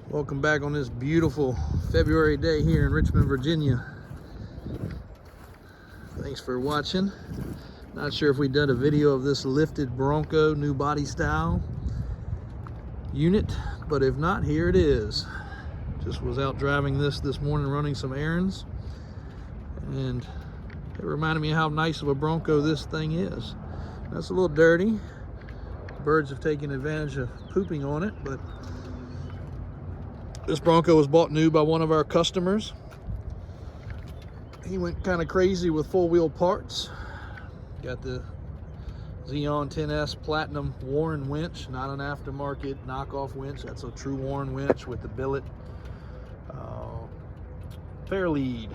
Welcome back on this beautiful February day here in Richmond, Virginia. Thanks for watching. Not sure if we did a video of this lifted Bronco new body style unit, but if not, here it is. Just was out driving this morning, running some errands, and it reminded me how nice of a Bronco this thing is. That's a little dirty. Birds have taken advantage of pooping on it, but this Bronco was bought new by one of our customers. He went kind of crazy with four-wheel parts. Got the Z.O.A.T.mode Platinum Warren winch, not an aftermarket knockoff winch. That's a true Warren winch with the billet, fair lead,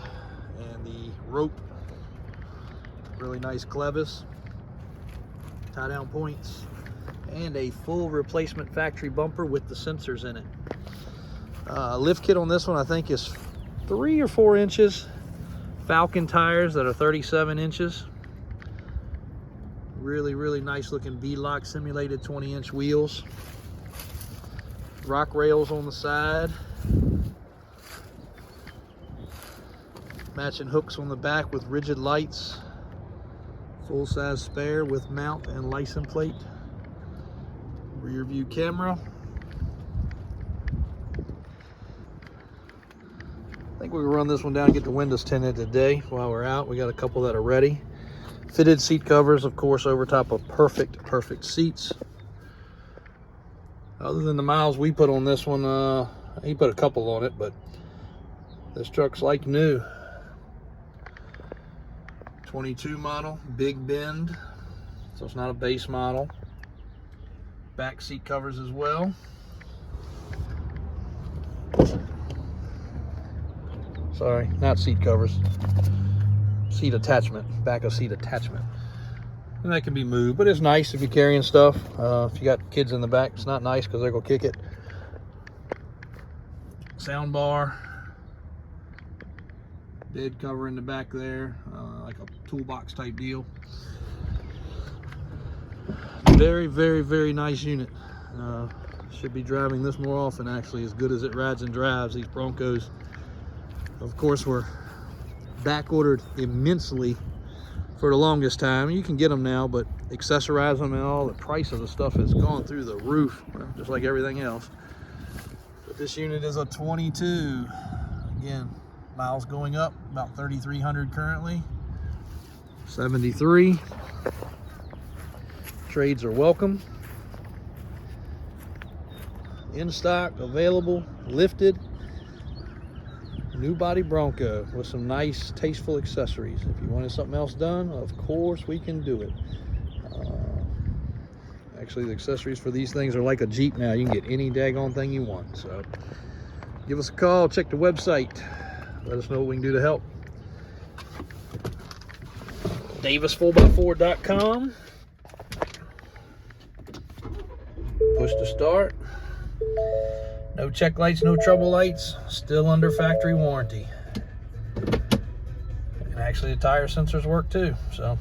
and the rope. Really nice clevis, tie down points, and a full replacement factory bumper with the sensors in it. Lift kit on this one I think is 3 or 4 inches. Falcon tires that are 37 inches. Really nice looking beadlock simulated 20-inch wheels. Rock rails on the side. Matching hooks on the back with rigid lights. Full-size spare with mount and license plate. Rear view camera. I think we can run this one down and get the windows tinted today while we're out. We got a couple that are ready. Fitted seat covers, of course, over top of perfect seats. Other than the miles we put on this one, he put a couple on it, but this truck's like new. 22 model, Big Bend, so it's not a base model. Back seat covers as well. Sorry, not seat covers. Seat attachment, back of seat attachment. And that can be moved, but it's nice if you're carrying stuff. If you got kids in the back, it's not nice because they're gonna kick it. Sound bar. Bed cover in the back there, like a toolbox type deal. Very nice unit. Should be driving this more often, actually. As good as it rides and drives, these Broncos, of course, were back ordered immensely for the longest time. You can get them now, but accessorize them and all, the price of the stuff has gone through the roof, just like everything else. But this unit is a 22. Again, miles going up, about 3,300 currently. 73. Trades are welcome. In stock, available, lifted. New body Bronco with some nice, tasteful accessories. If you wanted something else done, of course we can do it. Actually, the accessories for these things are like a Jeep now. You can get any daggone thing you want. So give us a call, check the website. Let us know what we can do to help. Davis4x4.com. Push to start. No check lights, no trouble lights. Still under factory warranty. And actually the tire sensors work too. So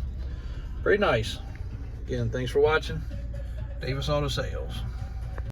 pretty nice. Again, thanks for watching. Davis Auto Sales.